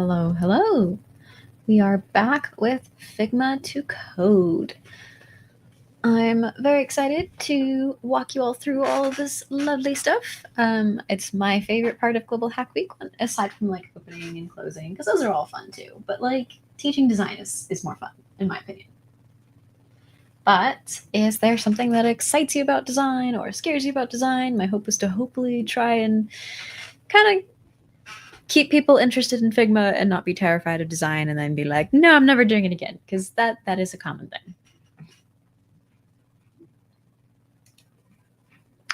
Hello, hello. We are back with Figma to Code. I'm very excited to walk you all through all of this lovely stuff. It's my favorite part of Global Hack Week, aside from like opening and closing, because those are all fun too. But like teaching design is more fun, in my opinion. But is there something that excites you about design or scares you about design? My hope is to hopefully try and kind of keep people interested in Figma and not be terrified of design and then be like, no, I'm never doing it again, because that is a common thing.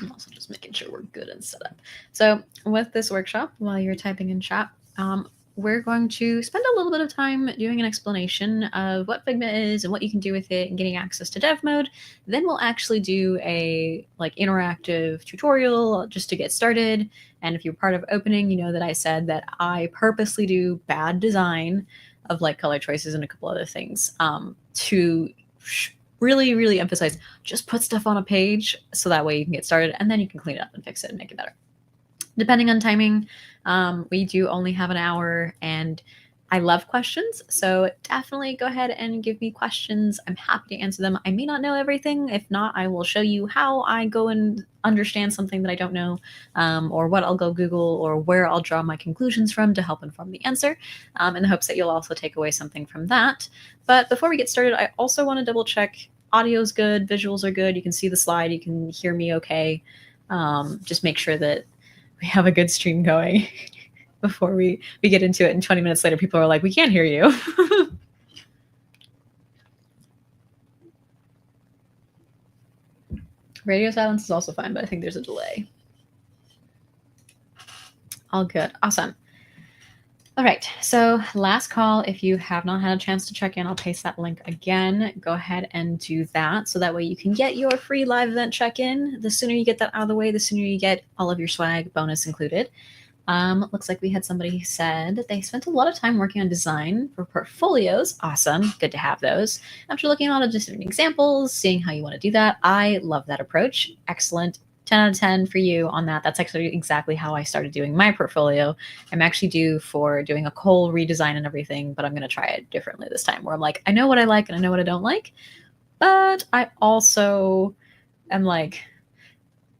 I'm also just making sure we're good and set up. So with this workshop, while you're typing in chat, we're going to spend a little bit of time doing an explanation of what Figma is and what you can do with it and getting access to dev mode. Then we'll actually do a like interactive tutorial just to get started. And if you're part of opening, you know that I said that I purposely do bad design of like color choices and a couple other things to really, really emphasize just put stuff on a page so that way you can get started and then you can clean it up and fix it and make it better. Depending on timing, we do only have an hour and I love questions. So definitely go ahead and give me questions. I'm happy to answer them. I may not know everything. If not, I will show you how I go and understand something that I don't know, or what I'll go Google or where I'll draw my conclusions from to help inform the answer, in the hopes that you'll also take away something from that. But before we get started, I also want to double check audio's good, visuals are good. You can see the slide, you can hear me okay. Just make sure that we have a good stream going before we get into it. And 20 minutes later, people are like, we can't hear you. Radio silence is also fine, but I think there's a delay. All good. Awesome. All right, so last call. If you have not had a chance to check in, I'll paste that link again. Go ahead and do that so that way you can get your free live event check-in. The sooner you get that out of the way, the sooner you get all of your swag, bonus included. Looks like we had somebody who said that they spent a lot of time working on design for portfolios. Awesome, good to have those. After looking at a lot of different examples, seeing how you want to do that, I love that approach. Excellent. 10 out of 10 for you on that. That's actually exactly how I started doing my portfolio. I'm actually due for doing a whole redesign and everything, but I'm going to try it differently this time, where I'm like, I know what I like and I know what I don't like, but I also am like,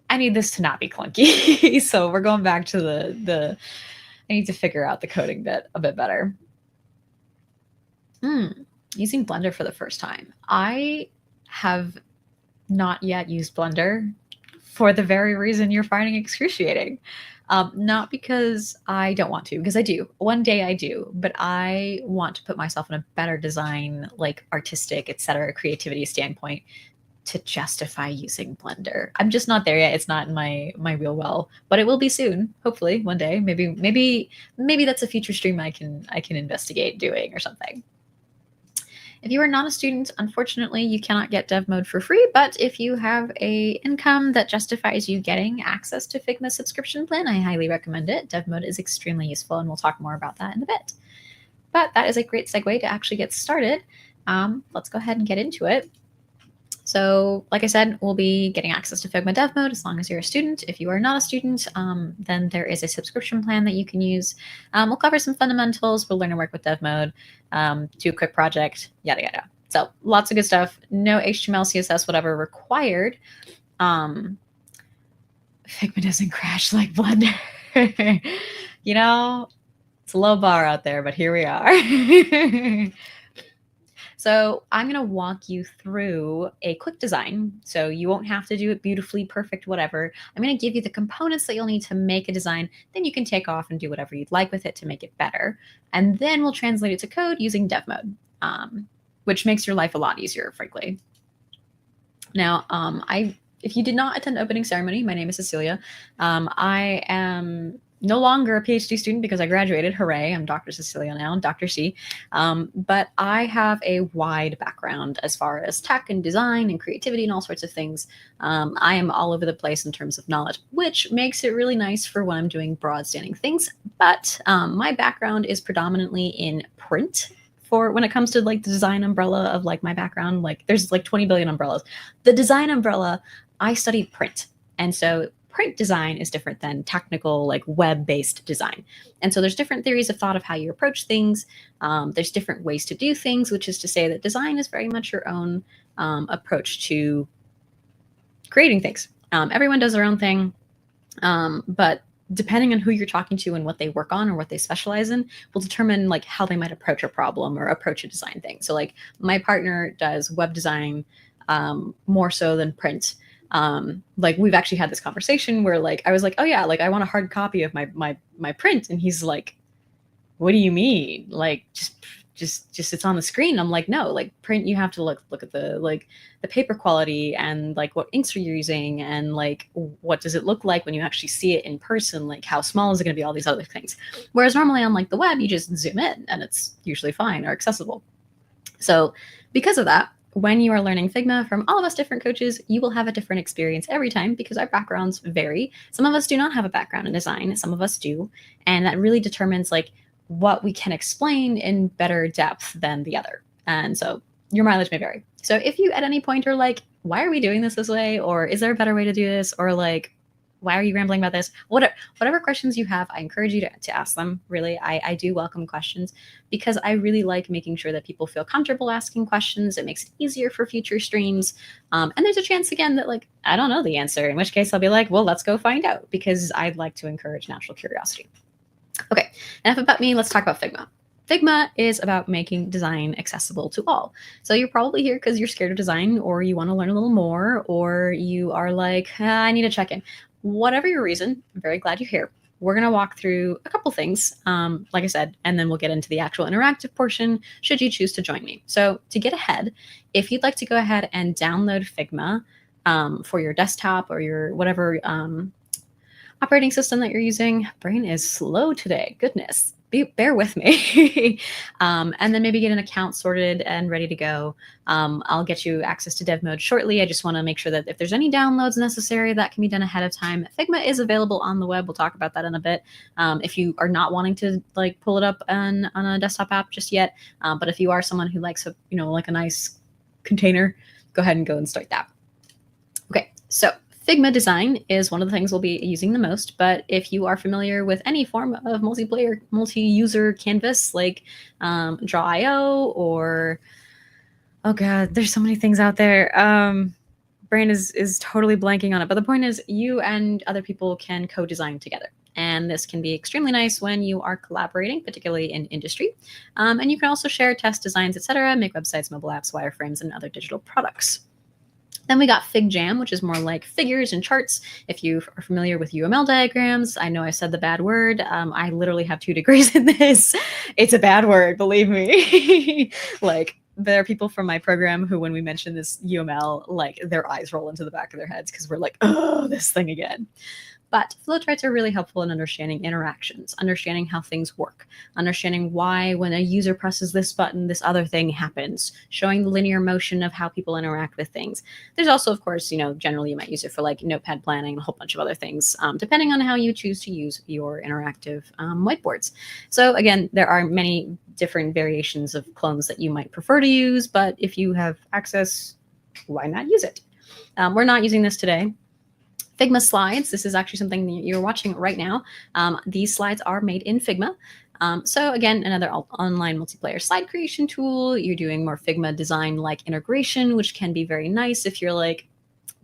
I need this to not be clunky. So we're going back to the I need to figure out the coding bit a bit better. Using Blender for the first time. I have not yet used Blender for the very reason you're finding excruciating. Not because I don't want to, because I do. One day I do, but I want to put myself in a better design, like artistic, etc., creativity standpoint to justify using Blender. I'm just not there yet. It's not in my wheel well, but it will be soon. Hopefully, one day. Maybe that's a future stream I can investigate doing or something. If you are not a student, unfortunately, you cannot get Dev Mode for free, but if you have a income that justifies you getting access to Figma subscription plan, I highly recommend it. Dev Mode is extremely useful, and we'll talk more about that in a bit. But that is a great segue to actually get started. Let's go ahead and get into it. So like I said, we'll be getting access to Figma Dev Mode as long as you're a student. If you are not a student, then there is a subscription plan that you can use. We'll cover some fundamentals. We'll learn to work with Dev Mode, do a quick project, yada, yada. So lots of good stuff. No HTML, CSS, whatever required. Figma doesn't crash like Blender. You know, it's a low bar out there, but here we are. So I'm going to walk you through a quick design. So you won't have to do it beautifully, perfect, whatever. I'm going to give you the components that you'll need to make a design. Then you can take off and do whatever you'd like with it to make it better. And then we'll translate it to code using Dev Mode, which makes your life a lot easier, frankly. Now, if you did not attend opening ceremony, my name is Cecilia. I am no longer a PhD student because I graduated. Hooray, I'm Dr. Cecilia now, Dr. C. But I have a wide background as far as tech and design and creativity and all sorts of things. I am all over the place in terms of knowledge, which makes it really nice for when I'm doing broad standing things. But my background is predominantly in print. For when it comes to like the design umbrella of like my background, like there's like 20 billion umbrellas. The design umbrella, I studied print. And so print design is different than technical, like web-based design. And so there's different theories of thought of how you approach things. There's different ways to do things, which is to say that design is very much your own approach to creating things. Everyone does their own thing, but depending on who you're talking to and what they work on or what they specialize in will determine like how they might approach a problem or approach a design thing. So like my partner does web design more so than print. Like we've actually had this conversation where like I was like, oh yeah, like I want a hard copy of my print, and he's like, what do you mean? Like just it's on the screen. I'm like, no, like print, you have to look at the paper quality and like what inks are you using and like what does it look like when you actually see it in person, like how small is it going to be, all these other things. Whereas normally on like the web, you just zoom in and it's usually fine or accessible. So because of that, when you are learning Figma from all of us different coaches, you will have a different experience every time because our backgrounds vary. Some of us do not have a background in design, some of us do, and that really determines like what we can explain in better depth than the other. And so your mileage may vary. So if you at any point are like, why are we doing this way? Or is there a better way to do this? Or like, why are you rambling about this? Whatever questions you have, I encourage you to ask them. Really, I do welcome questions because I really like making sure that people feel comfortable asking questions. It makes it easier for future streams. And there's a chance again that like, I don't know the answer, in which case I'll be like, well, let's go find out, because I'd like to encourage natural curiosity. Okay, enough about me. Let's talk about Figma. Figma is about making design accessible to all. So you're probably here because you're scared of design, or you want to learn a little more, or you are like, I need to check in. Whatever your reason, I'm very glad you're here. We're going to walk through a couple things, like I said, and then we'll get into the actual interactive portion should you choose to join me. So to get ahead, if you'd like to go ahead and download Figma for your desktop or your whatever operating system that you're using. Brain is slow today. Goodness. Bear with me. And then maybe get an account sorted and ready to go. I'll get you access to Dev Mode shortly. I just want to make sure that if there's any downloads necessary, that can be done ahead of time. Figma is available on the web. We'll talk about that in a bit. If you are not wanting to like pull it up on a desktop app just yet, but if you are someone who likes like a nice container, go ahead and go and start that. Okay, so Figma design is one of the things we'll be using the most, but if you are familiar with any form of multiplayer, multi-user canvas like Draw.io or, oh God, there's so many things out there. Brain is totally blanking on it, but the point is you and other people can co-design together. And this can be extremely nice when you are collaborating, particularly in industry. And you can also share test designs, etc., make websites, mobile apps, wireframes, and other digital products. Then we got FigJam, which is more like figures and charts. If you are familiar with UML diagrams, I know I said the bad word. I literally have 2 degrees in this. It's a bad word, believe me. Like, there are people from my program who, when we mention this UML, like their eyes roll into the back of their heads because we're like, oh, this thing again. But flowcharts are really helpful in understanding interactions, understanding how things work, understanding why when a user presses this button, this other thing happens, showing the linear motion of how people interact with things. There's also, of course, generally you might use it for like notepad planning and a whole bunch of other things, depending on how you choose to use your interactive whiteboards. So again, there are many different variations of clones that you might prefer to use, but if you have access, why not use it? We're not using this today. Figma slides, this is actually something that you're watching right now. These slides are made in Figma. So again, another online multiplayer slide creation tool. You're doing more Figma design-like integration, which can be very nice if you're like,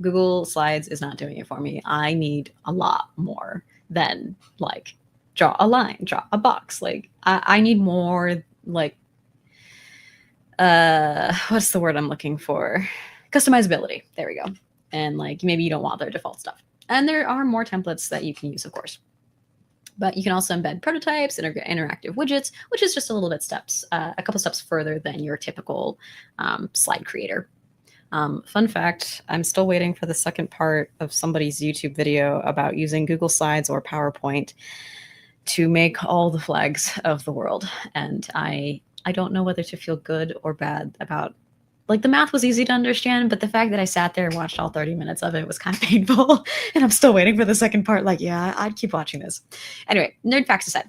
Google Slides is not doing it for me. I need a lot more than like draw a line, draw a box. Like I need more like, what's the word I'm looking for? Customizability. There we go. And like maybe you don't want their default stuff. And there are more templates that you can use, of course. But you can also embed prototypes, interactive widgets, which is just a little bit a couple steps further than your typical slide creator. Fun fact, I'm still waiting for the second part of somebody's YouTube video about using Google Slides or PowerPoint to make all the flags of the world. And I don't know whether to feel good or bad about, like, the math was easy to understand, but the fact that I sat there and watched all 30 minutes of it was kind of painful. And I'm still waiting for the second part. Like, yeah, I'd keep watching this. Anyway, nerd facts aside.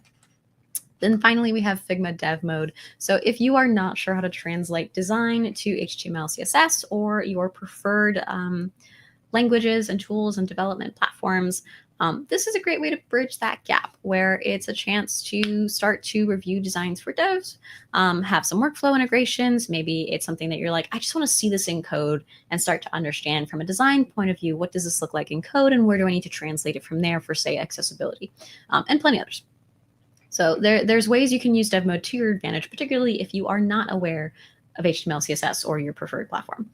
Then finally, we have Figma Dev Mode. So if you are not sure how to translate design to HTML, CSS, or your preferred languages and tools and development platforms, this is a great way to bridge that gap where it's a chance to start to review designs for devs, have some workflow integrations. Maybe it's something that you're like, I just want to see this in code and start to understand from a design point of view, what does this look like in code and where do I need to translate it from there for, say, accessibility, and plenty others. So there's ways you can use dev mode to your advantage, particularly if you are not aware of HTML, CSS, or your preferred platform.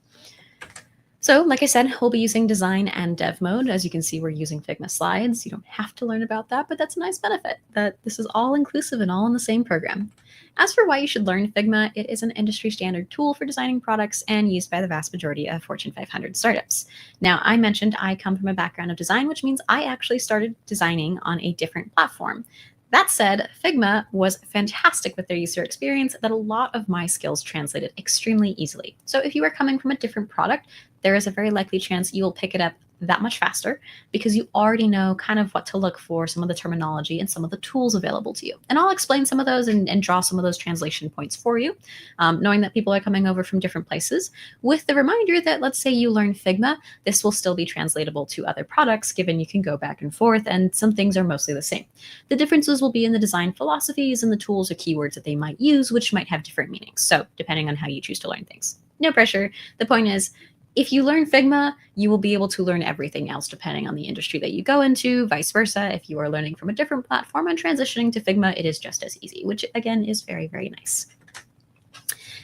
So like I said, we'll be using design and dev mode. As you can see, we're using Figma slides. You don't have to learn about that, but that's a nice benefit that this is all inclusive and all in the same program. As for why you should learn Figma, it is an industry standard tool for designing products and used by the vast majority of Fortune 500 startups. Now, I mentioned I come from a background of design, which means I actually started designing on a different platform. That said, Figma was fantastic with their user experience that a lot of my skills translated extremely easily. So if you are coming from a different product, there is a very likely chance you will pick it up that much faster because you already know kind of what to look for, some of the terminology and some of the tools available to you. And I'll explain some of those and draw some of those translation points for you, knowing that people are coming over from different places, with the reminder that let's say you learn Figma, this will still be translatable to other products, given you can go back and forth and some things are mostly the same. The differences will be in the design philosophies and the tools or keywords that they might use, which might have different meanings. So depending on how you choose to learn things. No pressure. The point is, if you learn Figma, you will be able to learn everything else depending on the industry that you go into, vice versa. If you are learning from a different platform and transitioning to Figma, it is just as easy, which again is very, very nice.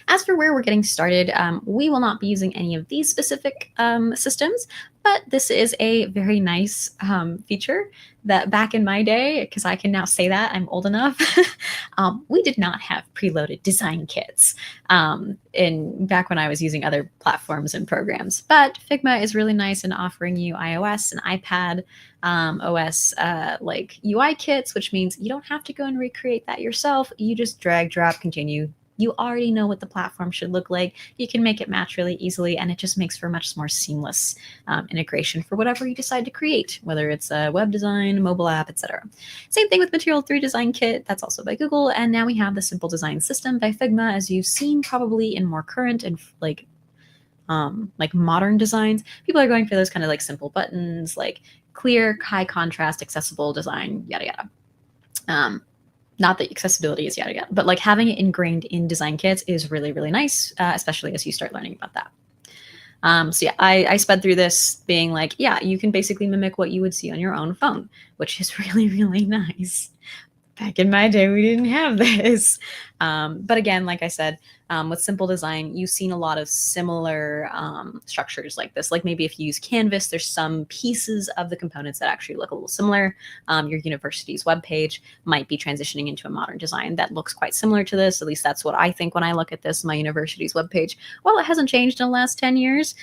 As for where we're getting started, we will not be using any of these specific systems, but this is a very nice feature that back in my day, because I can now say that I'm old enough, we did not have preloaded design kits back when I was using other platforms and programs. But Figma is really nice in offering you iOS and iPad OS like UI kits, which means you don't have to go and recreate that yourself. You just drag, drop, continue. You already know what the platform should look like. You can make it match really easily, and it just makes for a much more seamless integration for whatever you decide to create, whether it's a web design, mobile app, etc. Same thing with Material 3 Design Kit. That's also by Google. And now we have the Simple Design System by Figma, as you've seen probably in more current and like modern designs. People are going for those kind of like simple buttons, like clear, high contrast, accessible design, yada, yada. Not that accessibility is yada yada, but like having it ingrained in design kits is really, really nice, especially as you start learning about that. So yeah, I sped through this being like, yeah, you can basically mimic what you would see on your own phone, which is really, really nice. Back in my day, we didn't have this. But again, like I said, with simple design, you've seen a lot of similar structures like this. Like maybe if you use Canvas, there's some pieces of the components that actually look a little similar. Your university's webpage might be transitioning into a modern design that looks quite similar to this. At least that's what I think when I look at this. My university's webpage, while it hasn't changed in the last 10 years,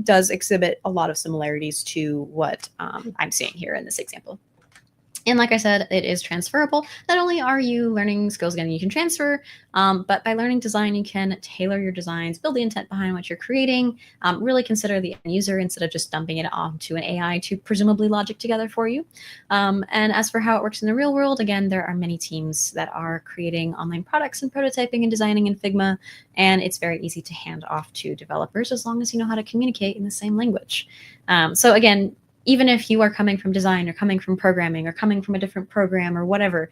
does exhibit a lot of similarities to what I'm seeing here in this example. And like I said, it is transferable. Not only are you learning skills again you can transfer, but by learning design, you can tailor your designs, build the intent behind what you're creating, really consider the end user instead of just dumping it onto an AI to presumably logic together for you. And as for how it works in the real world, again, there are many teams that are creating online products and prototyping and designing in Figma, and it's very easy to hand off to developers as long as you know how to communicate in the same language. So again, even if you are coming from design or coming from programming or coming from a different program or whatever,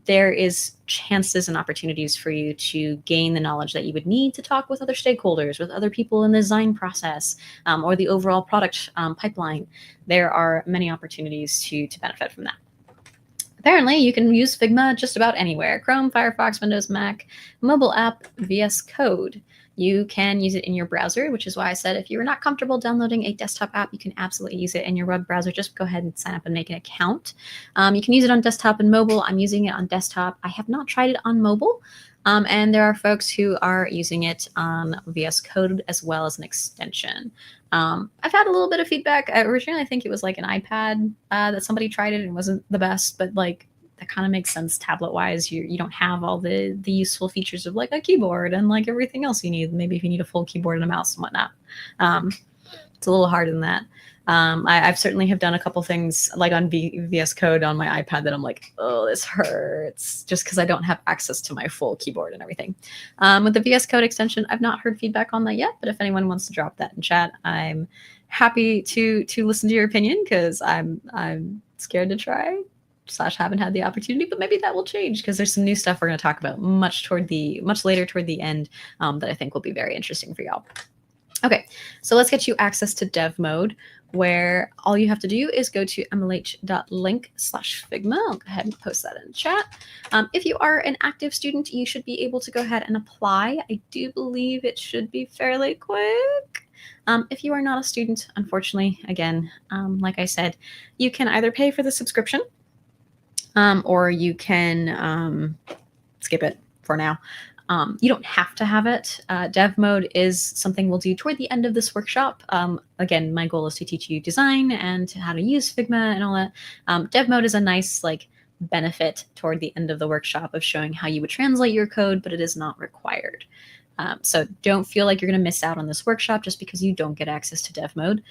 there is chances and opportunities for you to gain the knowledge that you would need to talk with other stakeholders, with other people in the design process, or the overall product pipeline. There are many opportunities to benefit from that. Apparently, you can use Figma just about anywhere: Chrome, Firefox, Windows, Mac, mobile app, VS Code. You can use it in your browser, which is why I said if you're not comfortable downloading a desktop app, you can absolutely use it in your web browser. Just go ahead and sign up and make an account. You can use it on desktop and mobile. I'm using it on desktop. I have not tried it on mobile. And there are folks who are using it on VS Code as well as an extension. I've had a little bit of feedback. Originally, I think it was like an iPad that somebody tried it and wasn't the best, but like that kind of makes sense tablet wise. You don't have all the useful features of like a keyboard and like everything else you need. Maybe if you need a full keyboard and a mouse and whatnot. It's a little harder than that. I've certainly have done a couple things like on VS Code on my iPad that I'm like, oh, this hurts, just because I don't have access to my full keyboard and everything. With the VS Code extension, I've not heard feedback on that yet, but if anyone wants to drop that in chat, I'm happy to listen to your opinion, because I'm scared to try / haven't had the opportunity, but maybe that will change, because there's some new stuff we're going to talk about much later toward the end, that I think will be very interesting for y'all. Okay, so let's get you access to Dev Mode, where all you have to do is go to mlh.link/Figma. I'll go ahead and post that in chat. If you are an active student, you should be able to go ahead and apply. I do believe it should be fairly quick. If you are not a student, unfortunately, again, like I said, you can either pay for the subscription, or you can skip it for now. You don't have to have it. Dev Mode is something we'll do toward the end of this workshop. Again, my goal is to teach you design and how to use Figma and all that. Dev Mode is a nice benefit toward the end of the workshop of showing how you would translate your code, but it is not required. So don't feel like you're going to miss out on this workshop just because you don't get access to Dev Mode.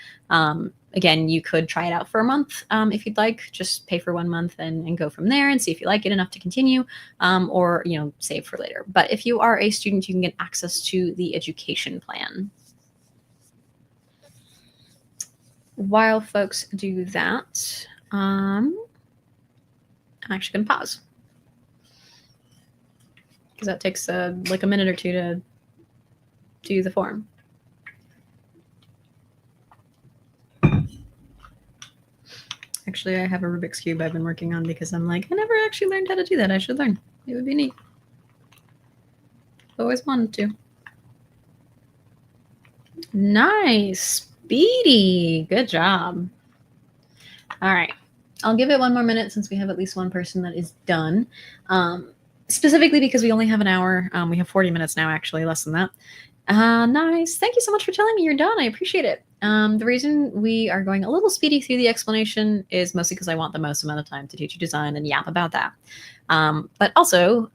Again, you could try it out for a month if you'd like. Just pay for 1 month and go from there and see if you like it enough to continue, or save for later. But if you are a student, you can get access to the education plan. While folks do that, I'm actually going to pause, because that takes like a minute or two to do the form. Actually, I have a Rubik's Cube I've been working on, because I'm like, I never actually learned how to do that. I should learn. It would be neat. Always wanted to. Nice. Speedy. Good job. All right. I'll give it 1 more minute, since we have at least one person that is done. Specifically because we only have an hour. We have 40 minutes now, actually, less than that. Nice. Thank you so much for telling me you're done. I appreciate it. The reason we are going a little speedy through the explanation is mostly because I want the most amount of time to teach you design and yap about that. But also,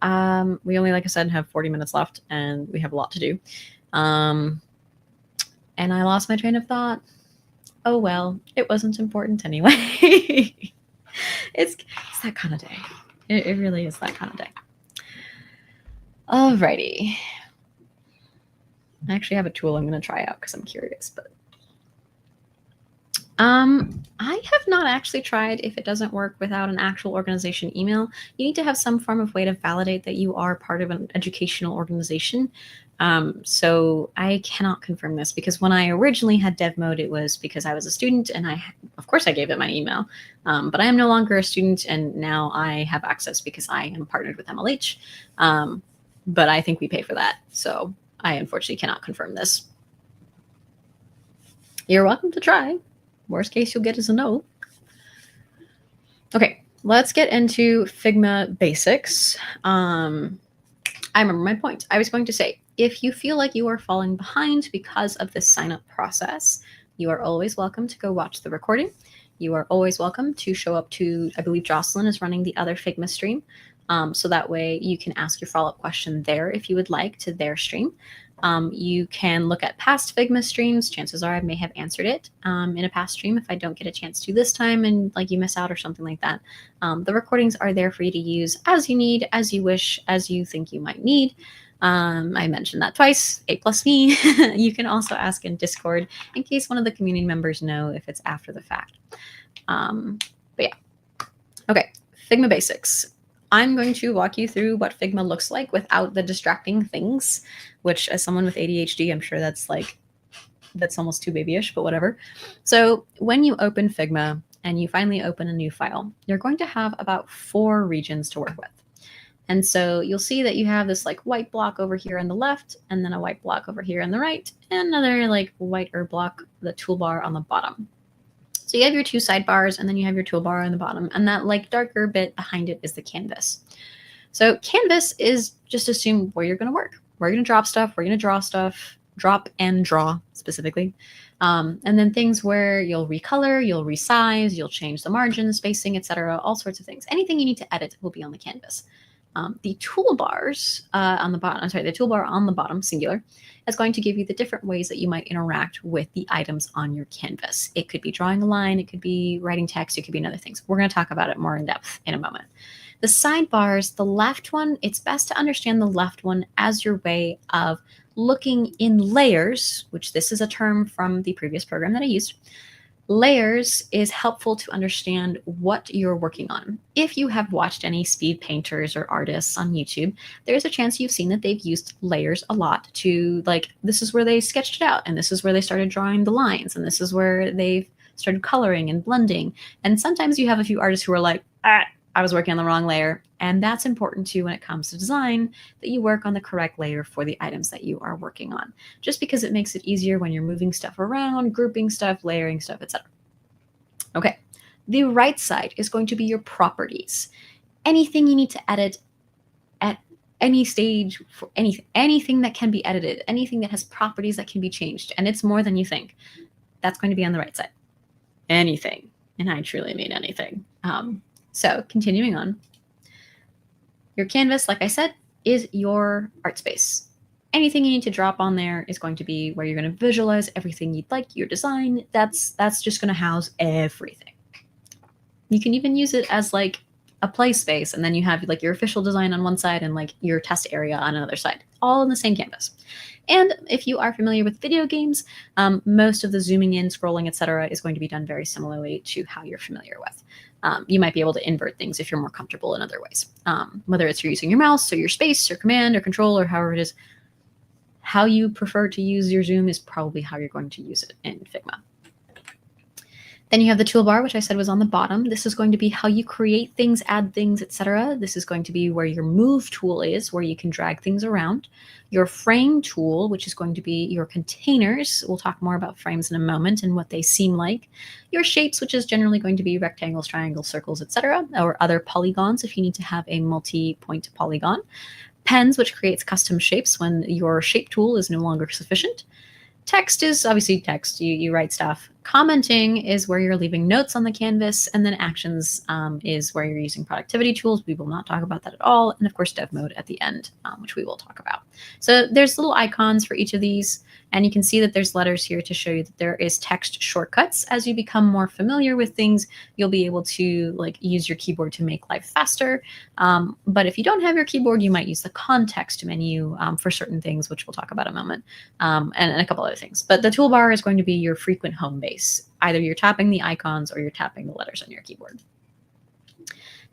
we only, like I said, have 40 minutes left, and we have a lot to do. And I lost my train of thought. Oh, well, it wasn't important anyway. It's that kind of day. It really is that kind of day. Alrighty. I actually have a tool I'm going to try out because I'm curious, but I have not actually tried if it doesn't work without an actual organization email. You need to have some form of way to validate that you are part of an educational organization. So I cannot confirm this, because when I originally had Dev Mode, it was because I was a student, and of course I gave it my email, but I am no longer a student, and now I have access because I am partnered with MLH. But I think we pay for that. So I unfortunately cannot confirm this. You're welcome to try. Worst case you'll get is a no. Okay, let's get into Figma basics. I remember my point. I was going to say, if you feel like you are falling behind because of this sign-up process, you are always welcome to go watch the recording. You are always welcome to show up to, I believe Jocelyn is running the other Figma stream. So that way you can ask your follow-up question there if you would like, to their stream. You can look at past Figma streams. Chances are I may have answered it in a past stream if I don't get a chance to this time and you miss out or something like that. The recordings are there for you to use as you need, as you wish, as you think you might need. I mentioned that twice, A+me. You can also ask in Discord in case one of the community members know if it's after the fact. But yeah. Okay, Figma basics. I'm going to walk you through what Figma looks like without the distracting things, which as someone with ADHD, I'm sure that's almost too babyish, but whatever. So when you open Figma and you finally open a new file, you're going to have about 4 regions to work with. And so you'll see that you have this white block over here on the left, and then a white block over here on the right, and another whiter block, the toolbar on the bottom. So you have your 2 sidebars, and then you have your toolbar on the bottom, and that darker bit behind it is the canvas. So canvas is just assume where you're going to work. We're going to drop stuff. We're going to draw stuff, drop and draw specifically. And then things where you'll recolor, you'll resize, you'll change the margin, spacing, etc., all sorts of things. Anything you need to edit will be on the canvas. The toolbars on the bottom, the toolbar on the bottom, singular, is going to give you the different ways that you might interact with the items on your canvas. It could be drawing a line, it could be writing text, it could be other things. We're going to talk about it more in depth in a moment. The sidebars, the left one, it's best to understand the left one as your way of looking in layers, which this is a term from the previous program that I used. Layers is helpful to understand what you're working on. If you have watched any speed painters or artists on YouTube, there's a chance you've seen that they've used layers a lot to, like, this is where they sketched it out, and this is where they started drawing the lines, and this is where they've started coloring and blending. And sometimes you have a few artists who are like, I was working on the wrong layer. And that's important too when it comes to design, that you work on the correct layer for the items that you are working on, just because it makes it easier when you're moving stuff around, grouping stuff, layering stuff, etc. Okay, the right side is going to be your properties. Anything you need to edit at any stage, for anything that can be edited, anything that has properties that can be changed, and it's more than you think, that's going to be on the right side. Anything, and I truly mean anything. So continuing on, your canvas, like I said, is your art space. Anything you need to drop on there is going to be where you're going to visualize everything you'd like, your design. That's just going to house everything. You can even use it as like a play space, and then you have like your official design on one side and like your test area on another side, all in the same canvas. And if you are familiar with video games, most of the zooming in, scrolling, etc., is going to be done very similarly to how you're familiar with. You might be able to invert things if you're more comfortable in other ways, whether it's you're using your mouse or your space or command or control or however it is. How you prefer to use your zoom is probably how you're going to use it in Figma. Then you have the toolbar, which I said was on the bottom. This is going to be how you create things, add things, etc. This is going to be where your move tool is, where you can drag things around. Your frame tool, which is going to be your containers. We'll talk more about frames in a moment and what they seem like. Your shapes, which is generally going to be rectangles, triangles, circles, etc., or other polygons if you need to have a multi-point polygon. Pens, which creates custom shapes when your shape tool is no longer sufficient. Text is obviously text, you write stuff. Commenting is where you're leaving notes on the canvas, and then actions is where you're using productivity tools. We will not talk about that at all. And of course, Dev Mode at the end, which we will talk about. So there's little icons for each of these, and you can see that there's letters here to show you that there is text shortcuts. As you become more familiar with things, you'll be able to like use your keyboard to make life faster. But if you don't have your keyboard, you might use the context menu for certain things, which we'll talk about in a moment, and a couple other things. But the toolbar is going to be your frequent home base. Either you're tapping the icons or you're tapping the letters on your keyboard.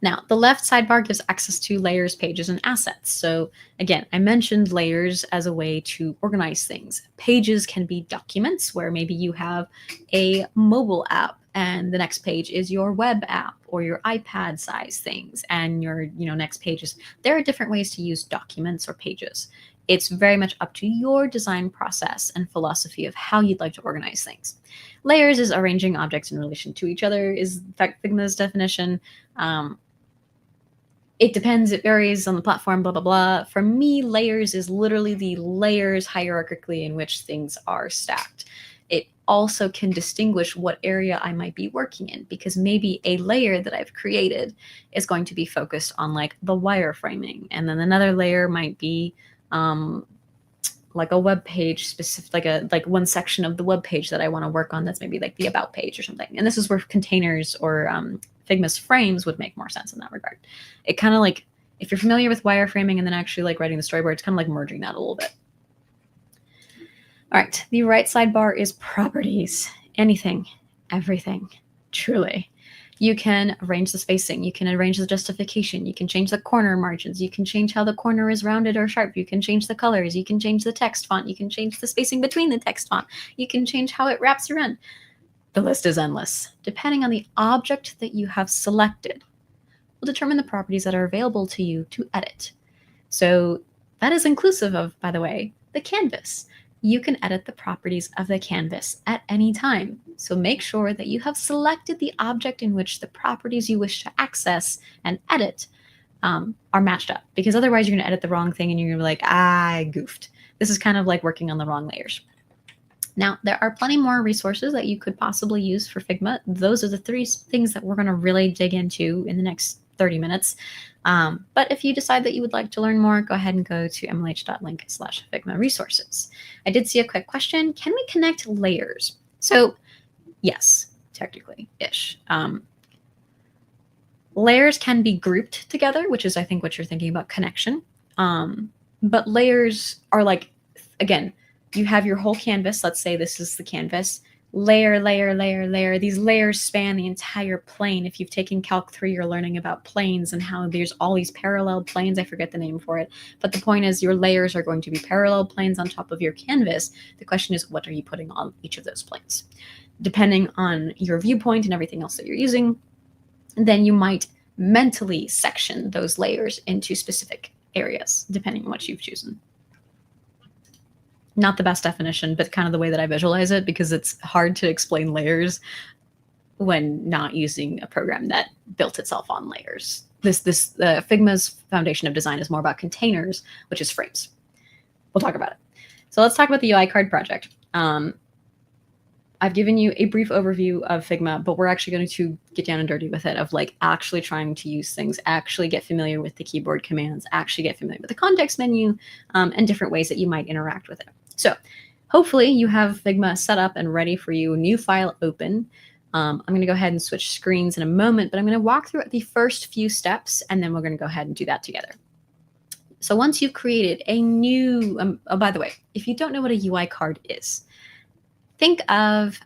Now, the left sidebar gives access to layers, pages, and assets. So again, I mentioned layers as a way to organize things. Pages can be documents where maybe you have a mobile app and the next page is your web app or your iPad size things, and your next pages. There are different ways to use documents or pages. It's very much up to your design process and philosophy of how you'd like to organize things. Layers is arranging objects in relation to each other, is in fact Figma's definition. It depends, it varies on the platform, blah, blah, blah. For me, layers is literally the layers hierarchically in which things are stacked. It also can distinguish what area I might be working in, because maybe a layer that I've created is going to be focused on like the wireframing, and then another layer might be like a web page specific, like one section of the web page that I want to work on that's maybe like the about page or something. And this is where containers or Figma's frames would make more sense in that regard. It kind of like, if you're familiar with wireframing and then actually like writing the storyboard, it's kind of like merging that a little bit. All right, the right sidebar is properties. Anything, everything, truly. You can arrange the spacing, you can arrange the justification, you can change the corner margins, you can change how the corner is rounded or sharp, you can change the colors, you can change the text font, you can change the spacing between the text font, you can change how it wraps around. The list is endless. Depending on the object that you have selected will determine the properties that are available to you to edit. So that is inclusive of, by the way, the canvas. You can edit the properties of the canvas at any time. So make sure that you have selected the object in which the properties you wish to access and edit are matched up, because otherwise you're going to edit the wrong thing and you're going to be like, I goofed. This is kind of like working on the wrong layers. Now, there are plenty more resources that you could possibly use for Figma. Those are the three things that we're going to really dig into in the next 30 minutes. But if you decide that you would like to learn more, go ahead and go to mlh.link/Figma resources. I did see a quick question. Can we connect layers? So yes, technically-ish. Layers can be grouped together, which is, I think, what you're thinking about connection. But layers are like, again, you have your whole canvas. Let's say this is the canvas. Layer, layer, layer, layer. These layers span the entire plane. If you've taken Calc 3, you're learning about planes and how there's all these parallel planes. I forget the name for it. But the point is your layers are going to be parallel planes on top of your canvas. The question is, what are you putting on each of those planes? Depending on your viewpoint and everything else that you're using, then you might mentally section those layers into specific areas, depending on what you've chosen. Not the best definition, but kind of the way that I visualize it, because it's hard to explain layers when not using a program that built itself on layers. Figma's foundation of design is more about containers, which is frames. We'll talk about it. So let's talk about the UI card project. I've given you a brief overview of Figma, but we're actually going to get down and dirty with it, of like actually trying to use things, actually get familiar with the keyboard commands, actually get familiar with the context menu, and different ways that you might interact with it. So hopefully you have Figma set up and ready for you, new file open. I'm going to go ahead and switch screens in a moment, but I'm going to walk through the first few steps, and then we're going to go ahead and do that together. So once you've created a new, oh, by the way, if you don't know what a UI card is, think of,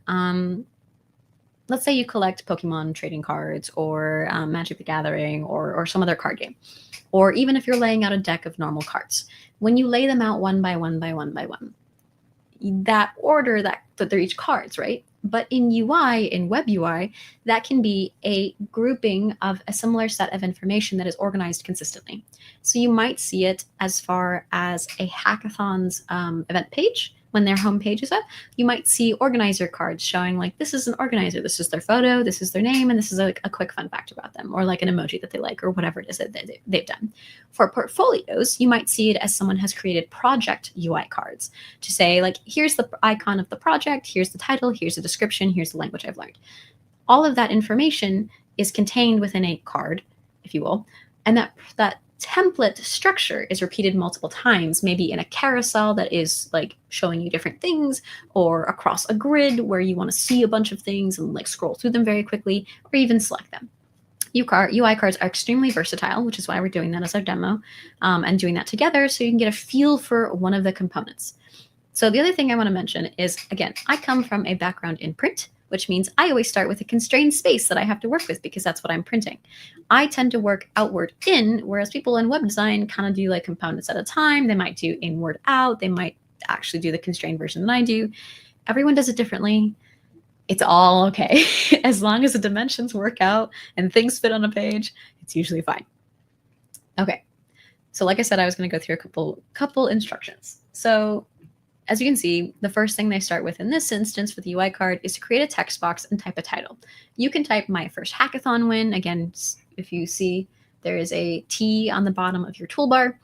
let's say you collect Pokemon trading cards or Magic the Gathering or some other card game. Or even if you're laying out a deck of normal cards. When you lay them out one by one by one by one, that order that they're each cards, right? But in UI, in web UI, that can be a grouping of a similar set of information that is organized consistently. So you might see it as far as a hackathon's event page. When their homepage is up, you might see organizer cards showing like, this is an organizer, this is their photo, this is their name, and this is like a quick fun fact about them, or like an emoji that they like, or whatever it is that they've done. For portfolios, you might see it as someone has created project UI cards to say like, here's the icon of the project, here's the title, here's the description, here's the language I've learned. All of that information is contained within a card, if you will, and that template structure is repeated multiple times, maybe in a carousel that is like showing you different things, or across a grid where you want to see a bunch of things and like scroll through them very quickly, or even select them. UI cards are extremely versatile, which is why we're doing that as our demo, and doing that together so you can get a feel for one of the components. So the other thing I want to mention is, again, I come from a background in print, which means I always start with a constrained space that I have to work with because that's what I'm printing. I tend to work outward in, whereas people in web design kind of do like components at a time. They might do inward out. They might actually do the constrained version that I do. Everyone does it differently. It's all okay. As long as the dimensions work out and things fit on a page, it's usually fine. Okay. So like I said, I was going to go through a couple instructions. So as you can see, the first thing they start with in this instance for the UI card is to create a text box and type a title. You can type my first hackathon win. Again, if you see, there is a T on the bottom of your toolbar.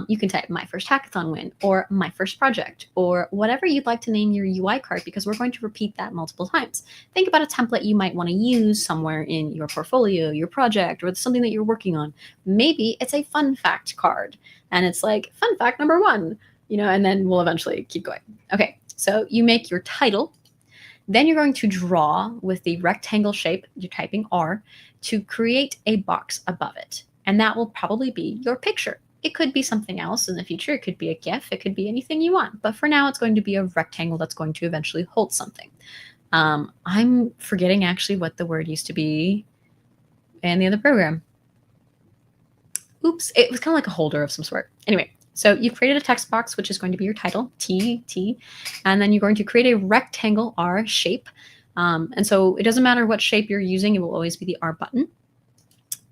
You can type my first hackathon win or my first project or whatever you'd like to name your UI card, because we're going to repeat that multiple times. Think about a template you might want to use somewhere in your portfolio, your project, or something that you're working on. Maybe it's a fun fact card and it's like fun fact number 1. And then we'll eventually keep going. Okay, so you make your title. Then you're going to draw with the rectangle shape, you're typing R, to create a box above it. And that will probably be your picture. It could be something else in the future. It could be a GIF. It could be anything you want. But for now, it's going to be a rectangle that's going to eventually hold something. I'm forgetting actually what the word used to be in the other program. Oops, it was kind of like a holder of some sort. Anyway. So you've created a text box, which is going to be your title, T, and then you're going to create a rectangle R shape. And so it doesn't matter what shape you're using, it will always be the R button.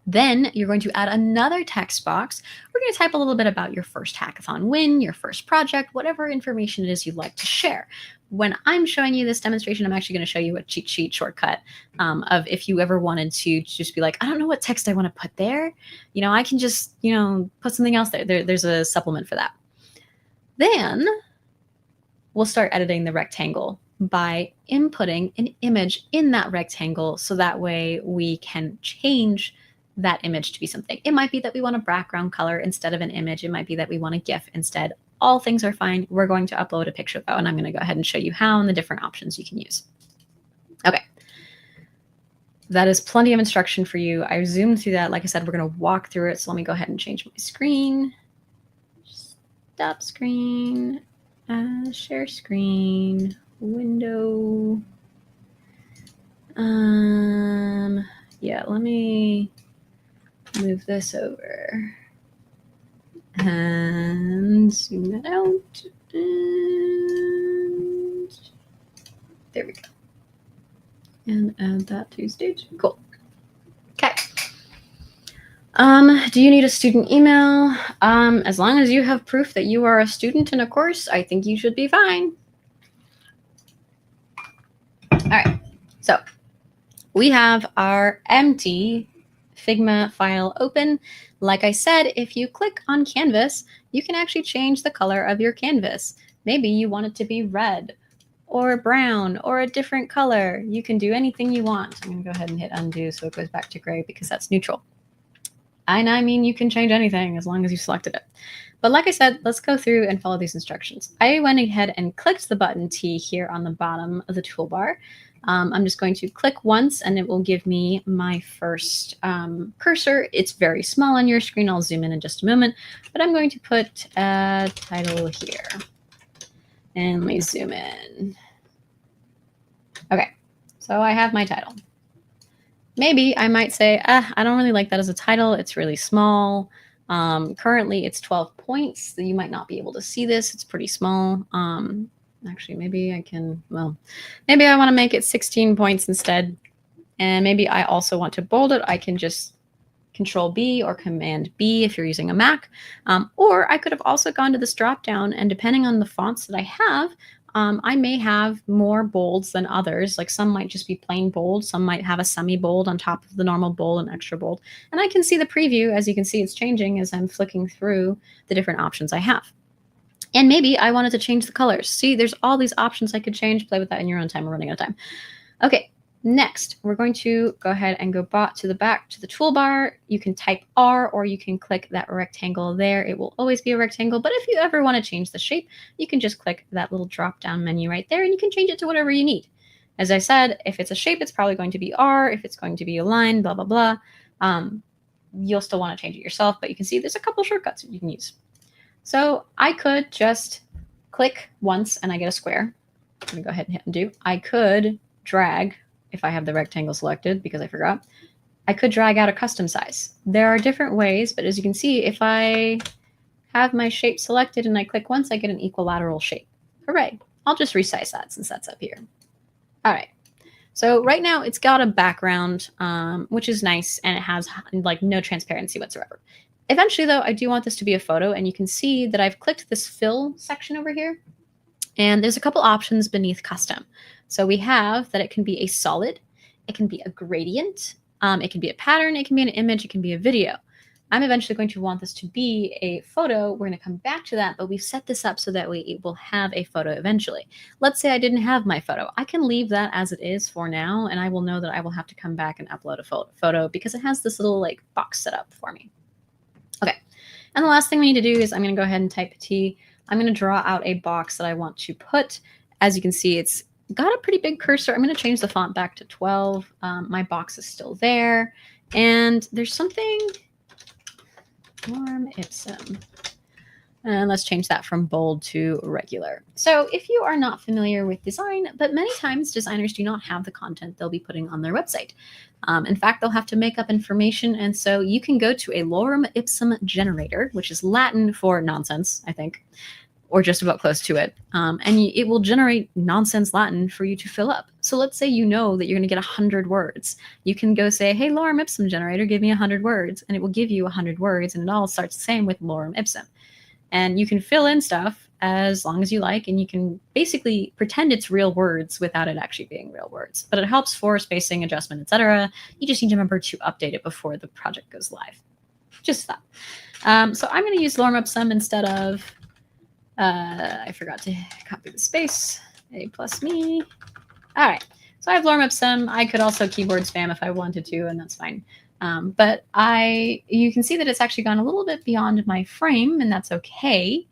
Then you're going to add another text box. We're going to type a little bit about your first hackathon win, your first project, whatever information it is you'd like to share. When I'm showing you this demonstration, I'm actually going to show you a cheat sheet shortcut of if you ever wanted to just be like, I don't know what text I want to put there. I can just, put something else there. There's a supplement for that. Then we'll start editing the rectangle by inputting an image in that rectangle. So that way we can change that image to be something. It might be that we want a background color instead of an image. It might be that we want a GIF instead. All things are fine. We're going to upload a picture though, and I'm going to go ahead and show you how and the different options you can use. Okay. That is plenty of instruction for you. I zoomed through that. Like I said, we're going to walk through it. So let me go ahead and change my screen. Stop screen. Share screen. Window. Yeah, let me move this over and zoom that out. And there we go. And add that to stage. Cool. Okay. Do you need a student email? As long as you have proof that you are a student in a course, I think you should be fine. All right. So we have our empty Figma file open. Like I said, if you click on Canvas, you can actually change the color of your canvas. Maybe you want it to be red or brown or a different color. You can do anything you want. I'm going to go ahead and hit undo so it goes back to gray because that's neutral. And I mean, you can change anything as long as you selected it. But like I said, let's go through and follow these instructions. I went ahead and clicked the button T here on the bottom of the toolbar. I'm just going to click once and it will give me my first cursor. It's very small on your screen. I'll zoom in just a moment, but I'm going to put a title here. And let me zoom in. Okay, so I have my title. Maybe I might say, I don't really like that as a title. It's really small. Currently, it's 12 points. So you might not be able to see this. It's pretty small. Actually, maybe I can, well, maybe I want to make it 16 points instead. And maybe I also want to bold it. I can just Control B or Command B if you're using a Mac. Or I could have also gone to this drop down, and depending on the fonts that I have, I may have more bolds than others. Like some might just be plain bold. Some might have a semi-bold on top of the normal bold and extra bold. And I can see the preview. As you can see, it's changing as I'm flicking through the different options I have. And maybe I wanted to change the colors. See, there's all these options I could change. Play with that in your own time. We're running out of time. Okay. Next, we're going to go ahead and go back to the toolbar. You can type R or you can click that rectangle there. It will always be a rectangle, but if you ever want to change the shape, you can just click that little drop-down menu right there and you can change it to whatever you need. As I said, if it's a shape, it's probably going to be R. If it's going to be a line, blah, blah, blah. You'll still want to change it yourself, but you can see there's a couple shortcuts that you can use. So I could just click once and I get a square. I'm going to go ahead and hit undo. I could drag, if I have the rectangle selected because I forgot, I could drag out a custom size. There are different ways, but as you can see, if I have my shape selected and I click once, I get an equilateral shape. Hooray. I'll just resize that since that's up here. All right. So right now it's got a background, which is nice, and it has like no transparency whatsoever. Eventually, though, I do want this to be a photo, and you can see that I've clicked this fill section over here, and there's a couple options beneath custom. So we have that it can be a solid, it can be a gradient, it can be a pattern, it can be an image, it can be a video. I'm eventually going to want this to be a photo. We're going to come back to that, but we've set this up so that it will have a photo eventually. Let's say I didn't have my photo. I can leave that as it is for now, and I will know that I will have to come back and upload a photo because it has this little like box set up for me. Okay, and the last thing we need to do is I'm going to go ahead and type T. I'm going to draw out a box that I want to put. As you can see, it's got a pretty big cursor. I'm going to change the font back to 12. My box is still there. And there's something, Lorem Ipsum. And let's change that from bold to regular. So if you are not familiar with design, but many times designers do not have the content they'll be putting on their website. In fact, they'll have to make up information. And so you can go to a Lorem Ipsum generator, which is Latin for nonsense, I think, or just about close to it. And it will generate nonsense Latin for you to fill up. So let's say you know that you're going to get 100 words. You can go say, hey, Lorem Ipsum generator, give me 100 words. And it will give you 100 words. And it all starts the same with Lorem Ipsum. And you can fill in stuff as long as you like, and you can basically pretend it's real words without it actually being real words. But it helps for spacing, adjustment, etc. You just need to remember to update it before the project goes live. Just that. So I'm going to use Lorem Ipsum instead of, I forgot to copy the space, A plus me. All right. So I have Lorem Ipsum. I could also keyboard spam if I wanted to, and that's fine. But you can see that it's actually gone a little bit beyond my frame, and that's okay.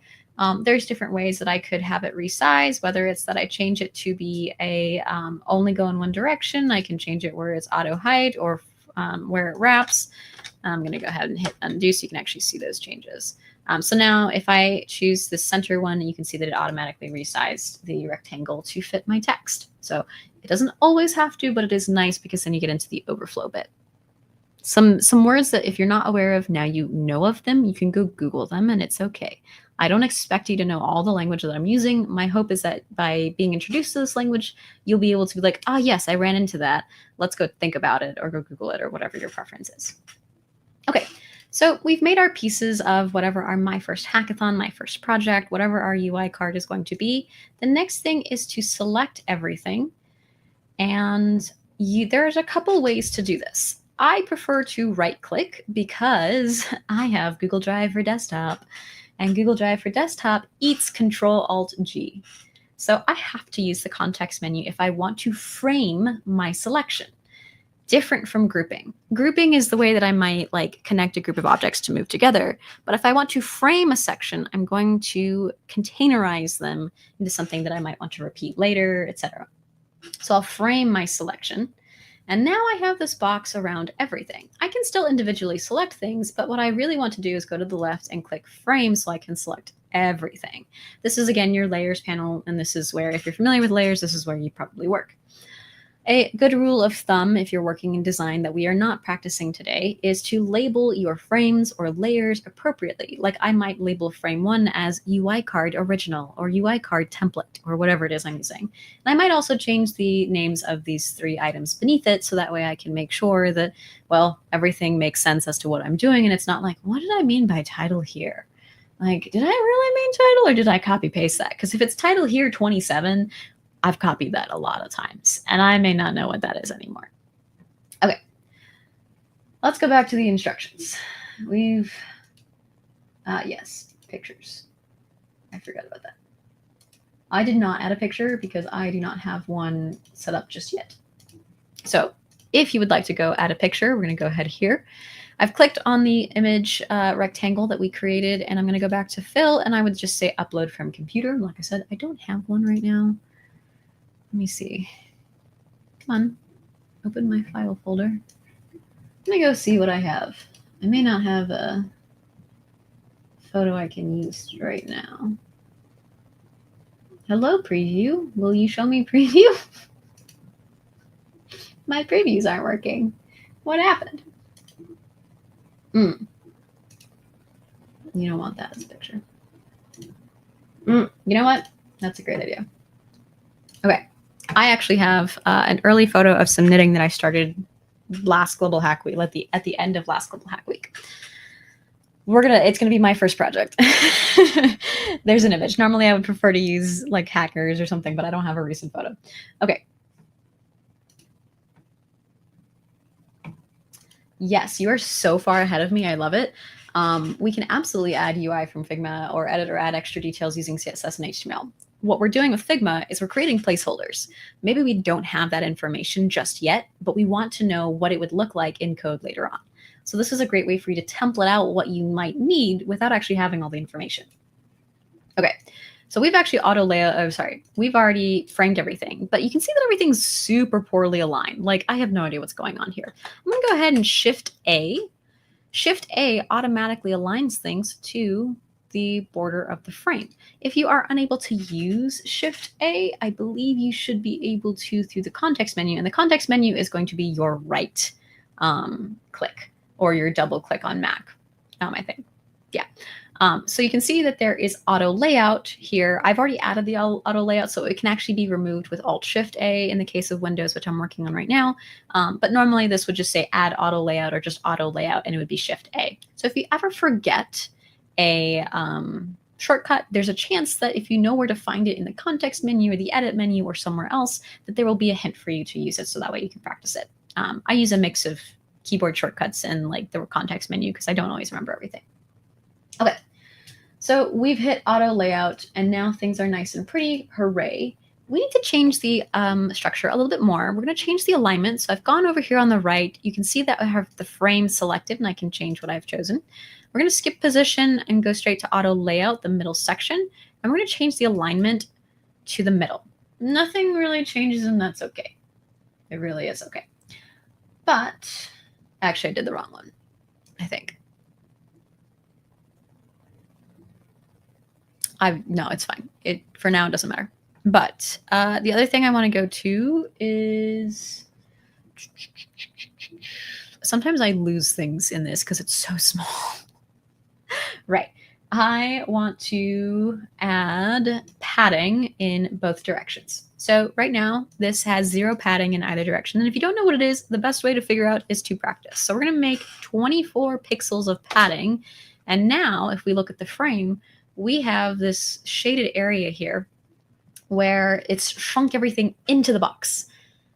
There's different ways that I could have it resize, whether it's that I change it to be a only go in one direction. I can change it where it's auto height or where it wraps. I'm going to go ahead and hit undo so you can actually see those changes. So now if I choose the center one, you can see that it automatically resized the rectangle to fit my text. So it doesn't always have to, but it is nice because then you get into the overflow bit. Some words that if you're not aware of, now you know of them, you can go Google them and it's okay. I don't expect you to know all the language that I'm using. My hope is that by being introduced to this language, you'll be able to be like, ah, yes, I ran into that. Let's go think about it or go Google it or whatever your preference is. Okay, so we've made our pieces of whatever are my first hackathon, my first project, whatever our UI card is going to be. The next thing is to select everything. And there's a couple ways to do this. I prefer to right click because I have Google Drive for desktop, and Google Drive for desktop eats Control-Alt-G. So I have to use the context menu if I want to frame my selection. Different from grouping. Grouping is the way that I might like connect a group of objects to move together. But if I want to frame a section, I'm going to containerize them into something that I might want to repeat later, etc. So I'll frame my selection. And now I have this box around everything. I can still individually select things, but what I really want to do is go to the left and click frame so I can select everything. This is, again, your layers panel, and this is where, if you're familiar with layers, this is where you probably work. A good rule of thumb, if you're working in design that we are not practicing today, is to label your frames or layers appropriately. Like I might label frame 1 as UI card original or UI card template or whatever it is I'm using. And I might also change the names of these 3 items beneath it so that way I can make sure that, well, everything makes sense as to what I'm doing and it's not like, what did I mean by title here? Like, did I really mean title or did I copy paste that? Because if it's title here 27, I've copied that a lot of times, and I may not know what that is anymore. Okay, let's go back to the instructions. Yes, pictures. I forgot about that. I did not add a picture because I do not have one set up just yet. So if you would like to go add a picture, we're going to go ahead here. I've clicked on the image rectangle that we created, and I'm going to go back to fill, and I would just say upload from computer. Like I said, I don't have one right now. Let me see. Come on, open my file folder. Let me go see what I have. I may not have a photo I can use right now. Hello, preview. Will you show me preview? My previews aren't working. What happened? You don't want that as a picture. You know what? That's a great idea. Okay. I actually have an early photo of some knitting that I started last Global Hack Week, at the end of last Global Hack Week. It's gonna be my first project. There's an image. Normally I would prefer to use like hackers or something, but I don't have a recent photo. Okay. Yes, you are so far ahead of me. I love it. We can absolutely add UI from Figma or edit or add extra details using CSS and HTML. What we're doing with Figma is we're creating placeholders. Maybe we don't have that information just yet, but we want to know what it would look like in code later on. So this is a great way for you to template out what you might need without actually having all the information. Okay, so we've actually we've already framed everything, but you can see that everything's super poorly aligned. Like I have no idea what's going on here. I'm gonna go ahead and Shift A. Shift A automatically aligns things to the border of the frame. If you are unable to use Shift A, I believe you should be able to through the context menu, and the context menu is going to be your right click or your double click on Mac, I think. Yeah. So you can see that there is auto layout here. I've already added the auto layout, so it can actually be removed with Alt-Shift-A in the case of Windows, which I'm working on right now. But normally this would just say add auto layout or just auto layout, and it would be Shift-A. So if you ever forget a shortcut, there's a chance that if you know where to find it in the context menu or the edit menu or somewhere else, that there will be a hint for you to use it so that way you can practice it. I use a mix of keyboard shortcuts and like the context menu because I don't always remember everything. Okay, so we've hit auto layout and now things are nice and pretty. Hooray. we need to change the structure a little bit more. We're going to change the alignment. So I've gone over here on the right. You can see that I have the frame selected and I can change what I've chosen. We're going to skip position and go straight to auto layout, the middle section. And we're going to change the alignment to the middle. Nothing really changes and that's okay. It really is okay. But actually I did the wrong one, I think. No, it's fine. For now, it doesn't matter. But the other thing I want to go to is sometimes I lose things in this because it's so small. Right. I want to add padding in both directions. So right now, this has 0 padding in either direction. And if you don't know what it is, the best way to figure out is to practice. So we're going to make 24 pixels of padding. And now if we look at the frame, we have this shaded area here where it's shrunk everything into the box.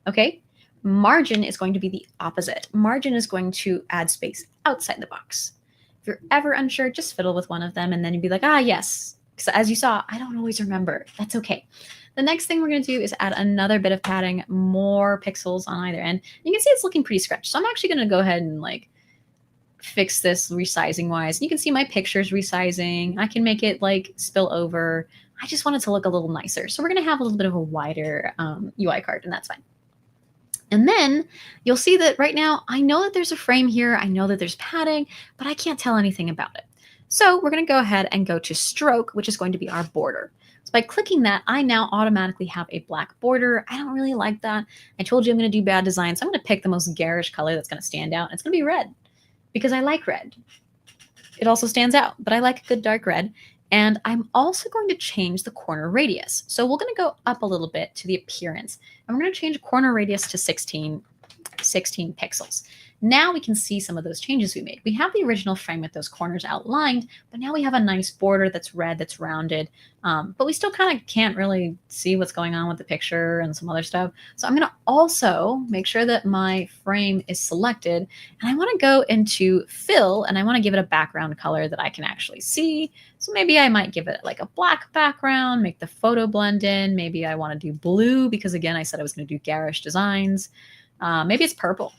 Okay? Margin is going to be the opposite. Margin is going to add space outside the box. If you're ever unsure, just fiddle with one of them and then you'd be like, ah, yes. Because as you saw, I don't always remember. That's okay. The next thing we're going to do is add another bit of padding, more pixels on either end. You can see it's looking pretty scratched. So I'm actually going to go ahead and like fix this resizing wise. You can see my pictures resizing. I can make it like spill over. I just want it to look a little nicer. So we're going to have a little bit of a wider UI card, and that's fine. And then you'll see that right now, I know that there's a frame here. I know that there's padding, but I can't tell anything about it. So we're going to go ahead and go to stroke, which is going to be our border. So by clicking that, I now automatically have a black border. I don't really like that. I told you I'm going to do bad design, so I'm going to pick the most garish color that's going to stand out. It's going to be red because I like red. It also stands out, but I like a good dark red. And I'm also going to change the corner radius. So we're going to go up a little bit to the appearance. And we're going to change corner radius to 16 pixels. Now we can see some of those changes we made. We have the original frame with those corners outlined, but now we have a nice border that's red, that's rounded. But we still kind of can't really see what's going on with the picture and some other stuff. So I'm going to also make sure that my frame is selected. And I want to go into fill and I want to give it a background color that I can actually see. So maybe I might give it like a black background, make the photo blend in. Maybe I want to do blue because again, I said I was going to do garish designs. Maybe it's purple.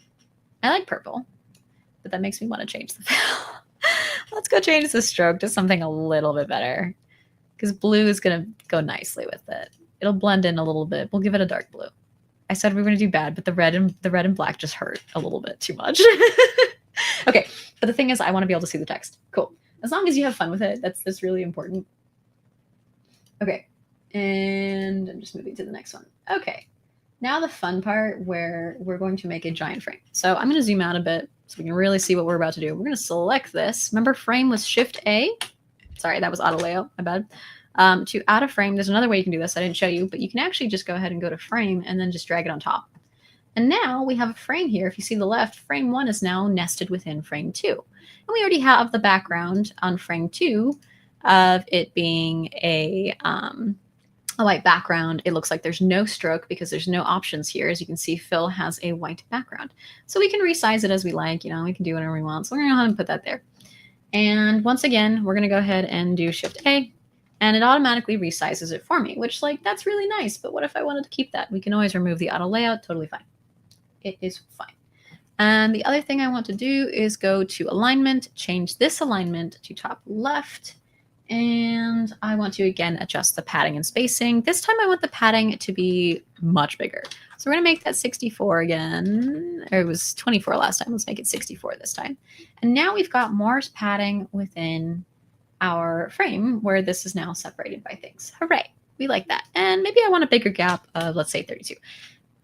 I like purple, but that makes me want to change the fill. Let's go change the stroke to something a little bit better because blue is going to go nicely with it. It'll blend in a little bit. We'll give it a dark blue. I said we were going to do bad, but the red and black just hurt a little bit too much. Okay, but the thing is I want to be able to see the text. Cool. As long as you have fun with it, that's really important. Okay, and I'm just moving to the next one. Okay. Now the fun part where we're going to make a giant frame. So I'm going to zoom out a bit so we can really see what we're about to do. We're going to select this. Remember frame was Shift A. Sorry, that was auto layout. My bad. To add a frame, there's another way you can do this. I didn't show you, but you can actually just go ahead and go to frame and then just drag it on top. And now we have a frame here. If you see the left, frame 1 is now nested within frame 2. And we already have the background on frame 2 of it being a white background. It looks like there's no stroke because there's no options here. As you can see, fill has a white background. So we can resize it as we like, we can do whatever we want. So we're going to go ahead and put that there. And once again, we're going to go ahead and do Shift A and it automatically resizes it for me, which that's really nice. But what if I wanted to keep that? We can always remove the auto layout. Totally fine. It is fine. And the other thing I want to do is go to alignment, change this alignment to top left. And I want to, again, adjust the padding and spacing. This time I want the padding to be much bigger. So we're going to make that 64 again. Or it was 24 last time. Let's make it 64 this time. And now we've got more padding within our frame where this is now separated by things. Hooray. We like that. And maybe I want a bigger gap of, let's say, 32.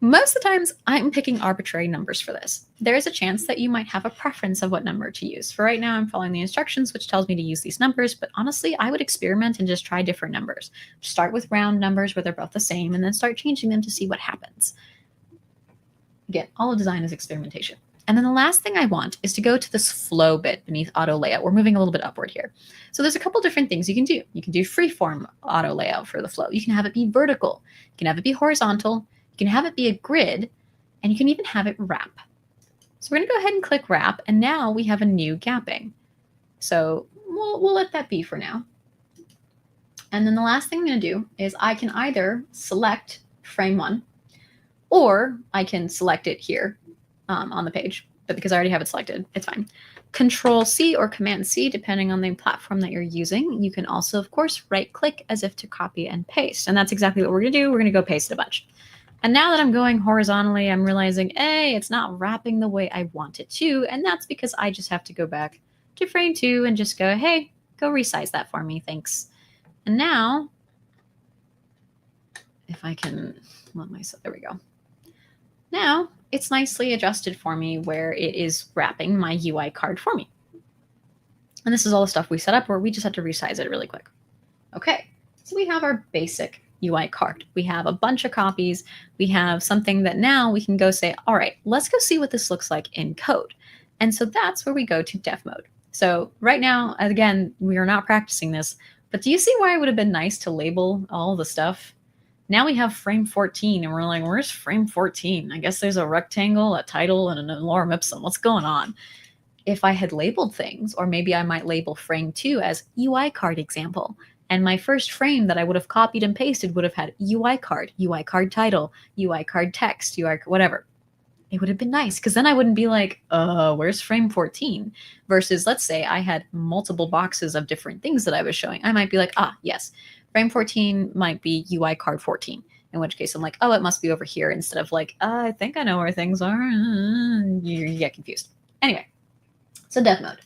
Most of the times, I'm picking arbitrary numbers for this. There is a chance that you might have a preference of what number to use. For right now, I'm following the instructions, which tells me to use these numbers, but honestly, I would experiment and just try different numbers. Start with round numbers where they're both the same, and then start changing them to see what happens. Again, all of design is experimentation. And then the last thing I want is to go to this flow bit beneath auto layout. We're moving a little bit upward here. So there's a couple different things you can do. You can do freeform auto layout for the flow. You can have it be vertical. You can have it be horizontal. You can have it be a grid, and you can even have it wrap. So we're going to go ahead and click wrap, and now we have a new gapping. So we'll let that be for now. And then the last thing I'm going to do is I can either select frame 1, or I can select it here on the page. But because I already have it selected, it's fine. Control C or Command C, depending on the platform that you're using. You can also, of course, right click as if to copy and paste. And that's exactly what we're going to do. We're going to go paste it a bunch. And now that I'm going horizontally, I'm realizing, hey, it's not wrapping the way I want it to. And that's because I just have to go back to frame 2 and just go, hey, go resize that for me. Thanks. And now, if I can let myself, there we go. Now it's nicely adjusted for me where it is wrapping my UI card for me. And this is all the stuff we set up where we just have to resize it really quick. Okay, so we have our basic UI card. We have a bunch of copies. We have something that now we can go say, all right, let's go see what this looks like in code. And so that's where we go to Dev Mode. So right now, again, we are not practicing this, but do you see why it would have been nice to label all the stuff? Now we have frame 14 and we're like, where's frame 14? I guess there's a rectangle, a title, and an lorem ipsum. What's going on? If I had labeled things, or maybe I might label frame 2 as UI card example. And my first frame that I would have copied and pasted would have had UI card title, UI card text, UI whatever. It would have been nice because then I wouldn't be like, where's frame 14? Versus let's say I had multiple boxes of different things that I was showing. I might be like, yes, frame 14 might be UI card 14. In which case I'm like, oh, it must be over here, instead of like, I think I know where things are. You get confused. Anyway, so Dev Mode.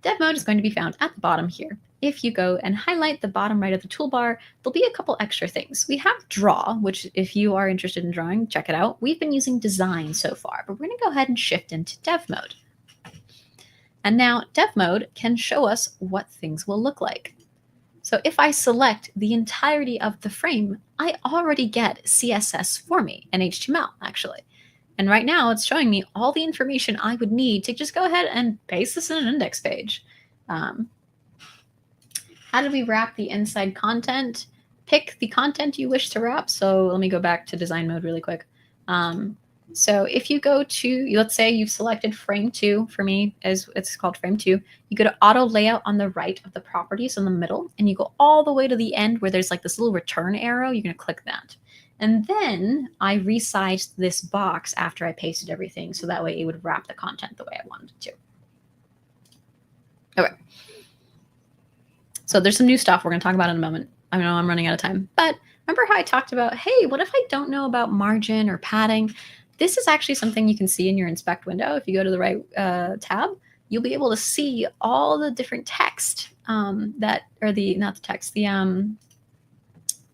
Dev Mode is going to be found at the bottom here. If you go and highlight the bottom right of the toolbar, there'll be a couple extra things. We have Draw, which if you are interested in drawing, check it out. We've been using Design so far, but we're going to go ahead and shift into Dev Mode. And now Dev Mode can show us what things will look like. So if I select the entirety of the frame, I already get CSS for me, and HTML actually. And right now it's showing me all the information I would need to just go ahead and paste this in an index page. How do we wrap the inside content? Pick the content you wish to wrap. So let me go back to design mode really quick. So if you go to, let's say you've selected frame 2 for me, as it's called frame 2, you go to auto layout on the right of the properties in the middle, and you go all the way to the end where there's like this little return arrow. You're going to click that. And then I resized this box after I pasted everything, so that way it would wrap the content the way I wanted it to. Okay. So there's some new stuff we're going to talk about in a moment. I know I'm running out of time, but remember how I talked about, hey, what if I don't know about margin or padding? This is actually something you can see in your inspect window. If you go to the right tab, you'll be able to see all the different text the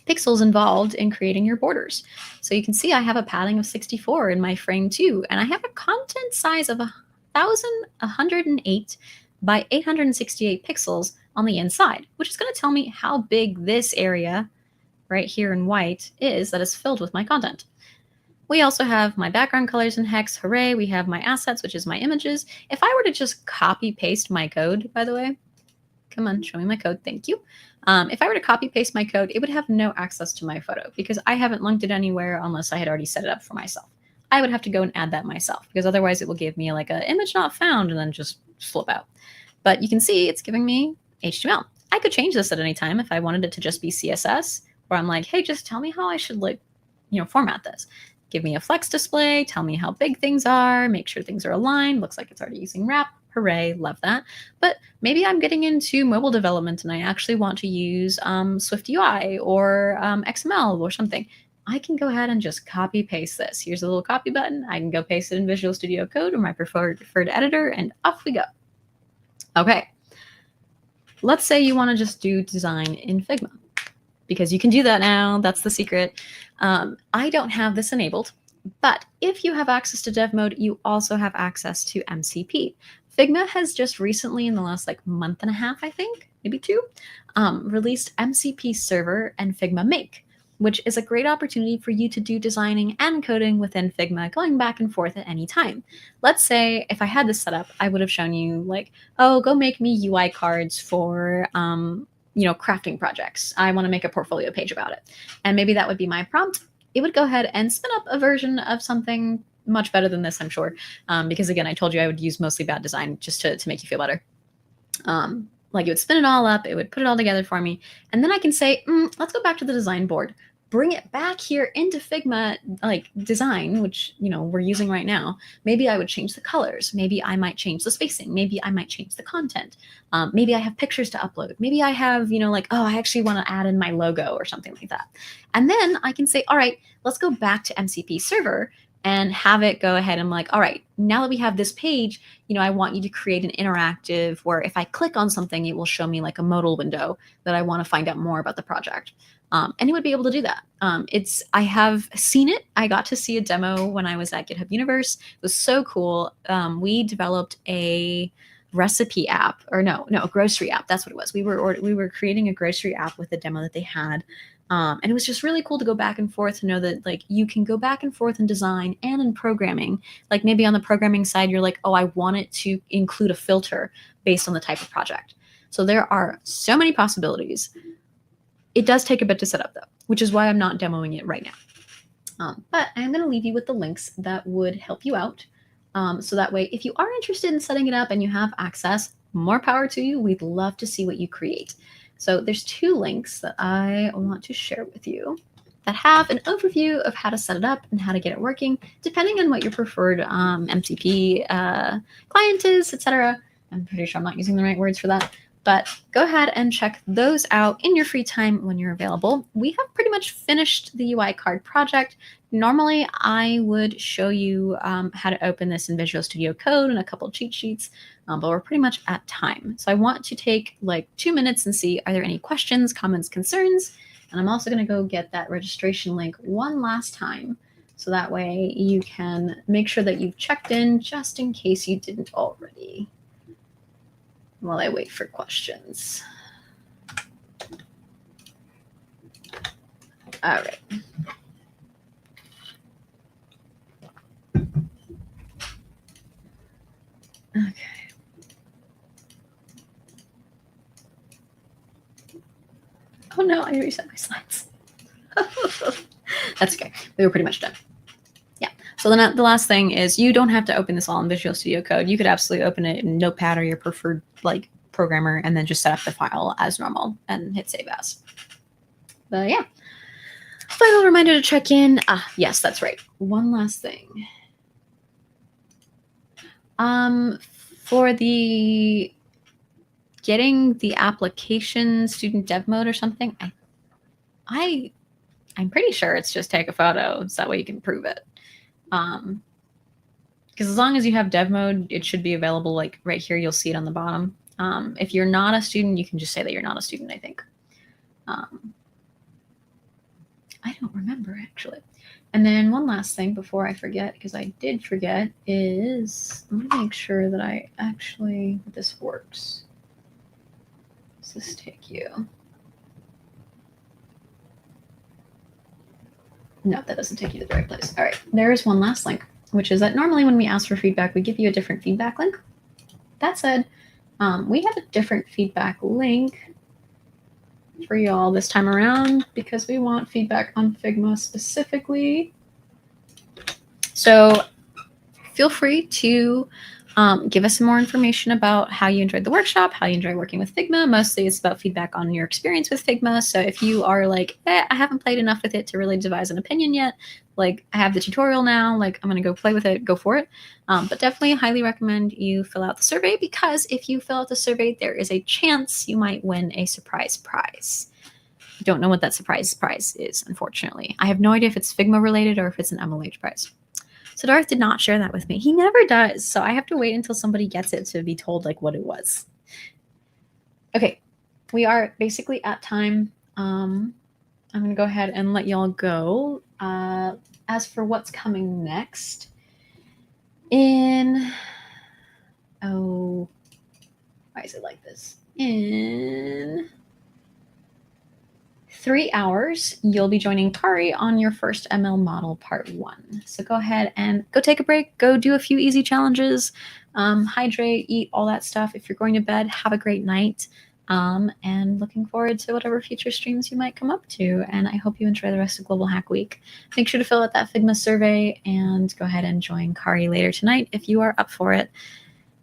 pixels involved in creating your borders. So you can see I have a padding of 64 in my frame 2, and I have a content size of 1,108 by 868 pixels on the inside, which is going to tell me how big this area right here in white is that is filled with my content. We also have my background colors in hex. Hooray. We have my assets, which is my images. If I were to just copy paste my code, by the way, come on, show me my code. Thank you. If I were to copy paste my code, it would have no access to my photo because I haven't linked it anywhere unless I had already set it up for myself. I would have to go and add that myself because otherwise it will give me like an image not found and then just flip out. But you can see it's giving me HTML. I could change this at any time if I wanted it to just be CSS, where I'm like, hey, just tell me how I should format this. Give me a flex display, tell me how big things are, make sure things are aligned. Looks like it's already using wrap. Hooray, love that. But maybe I'm getting into mobile development and I actually want to use Swift UI or XML or something. I can go ahead and just copy paste this. Here's a little copy button. I can go paste it in Visual Studio Code or my preferred editor, and off we go. Okay, let's say you want to just do design in Figma, because you can do that now. That's the secret. I don't have this enabled, but if you have access to Dev Mode, you also have access to MCP. Figma has just recently, in the last month and a half, I think, maybe 2, released MCP Server and Figma Make, which is a great opportunity for you to do designing and coding within Figma, going back and forth at any time. Let's say if I had this set up, I would have shown you oh, go make me UI cards for crafting projects. I want to make a portfolio page about it. And maybe that would be my prompt. It would go ahead and spin up a version of something much better than this, I'm sure. Because again, I told you I would use mostly bad design just to make you feel better. Like it would spin it all up, it would put it all together for me. And then I can say, let's go back to the design board, bring it back here into Figma, like design, which, we're using right now. Maybe I would change the colors. Maybe I might change the spacing. Maybe I might change the content. Maybe I have pictures to upload. Maybe I have, I actually want to add in my logo or something like that. And then I can say, all right, let's go back to MCP server and have it go ahead and all right, now that we have this page, I want you to create an interactive where if I click on something, it will show me like a modal window that I want to find out more about the project. And it would be able to do that. I have seen it. I got to see a demo when I was at GitHub Universe. It was so cool. We developed a recipe app, or a grocery app. That's what it was. We were creating a grocery app with the demo that they had. And it was just really cool to go back and forth to know that you can go back and forth in design and in programming. Like maybe on the programming side, you're like, oh, I want it to include a filter based on the type of project. So there are so many possibilities. It does take a bit to set up though, which is why I'm not demoing it right now. But I'm going to leave you with the links that would help you out. So that way, if you are interested in setting it up and you have access, more power to you. We'd love to see what you create. So there's 2 links that I want to share with you that have an overview of how to set it up and how to get it working, depending on what your preferred MCP client is, etc. I'm pretty sure I'm not using the right words for that. But go ahead and check those out in your free time when you're available. We have pretty much finished the UI card project. Normally, I would show you how to open this in Visual Studio Code and a couple cheat sheets, but we're pretty much at time. So I want to take 2 minutes and see, are there any questions, comments, concerns? And I'm also going to go get that registration link one last time. So that way you can make sure that you've checked in just in case you didn't already. While I wait for questions. All right. Okay. Oh no, I reset my slides. That's okay. We were pretty much done. Yeah. So then the last thing is you don't have to open this all in Visual Studio Code. You could absolutely open it in Notepad or your preferred programmer and then just set up the file as normal and hit save as. But yeah. Final reminder to check in. Yes, that's right. One last thing. For the getting the application student dev mode or something, I'm pretty sure it's just take a photo so that way you can prove it. Because as long as you have dev mode, it should be available right here. You'll see it on the bottom. If you're not a student, you can just say that you're not a student, I think. I don't remember actually. And then one last thing before I forget, because I did forget, is let me make sure that this works. Does this take you? No, that doesn't take you to the right place. All right, there is one last link, which is that normally when we ask for feedback, we give you a different feedback link. That said, we have a different feedback link for y'all this time around because we want feedback on Figma specifically. So feel free to give us some more information about how you enjoyed the workshop, how you enjoy working with Figma. Mostly it's about feedback on your experience with Figma. So if you are like, I haven't played enough with it to really devise an opinion yet, I have the tutorial now, I'm going to go play with it, go for it. But definitely highly recommend you fill out the survey because if you fill out the survey, there is a chance you might win a surprise prize. I don't know what that surprise prize is, unfortunately. I have no idea if it's Figma related or if it's an MLH prize. So Darth did not share that with me. He never does. So I have to wait until somebody gets it to be told what it was. Okay, we are basically at time. I'm going to go ahead and let y'all go. As for what's coming next, why is it like this? In 3 hours, you'll be joining Kari on your first ML model part 1. So go ahead and go take a break, go do a few easy challenges, hydrate, eat, all that stuff. If you're going to bed, have a great night. And looking forward to whatever future streams you might come up to. And I hope you enjoy the rest of Global Hack Week. Make sure to fill out that Figma survey and go ahead and join Kari later tonight if you are up for it.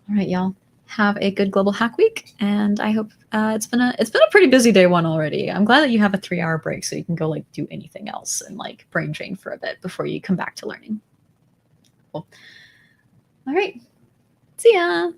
All right, y'all. have a good global hack week, and I hope it's been a pretty busy day one already. I'm glad that you have a 3-hour break so you can go like do anything else and like brain drain for a bit before you come back to learning. Cool. All right. See ya.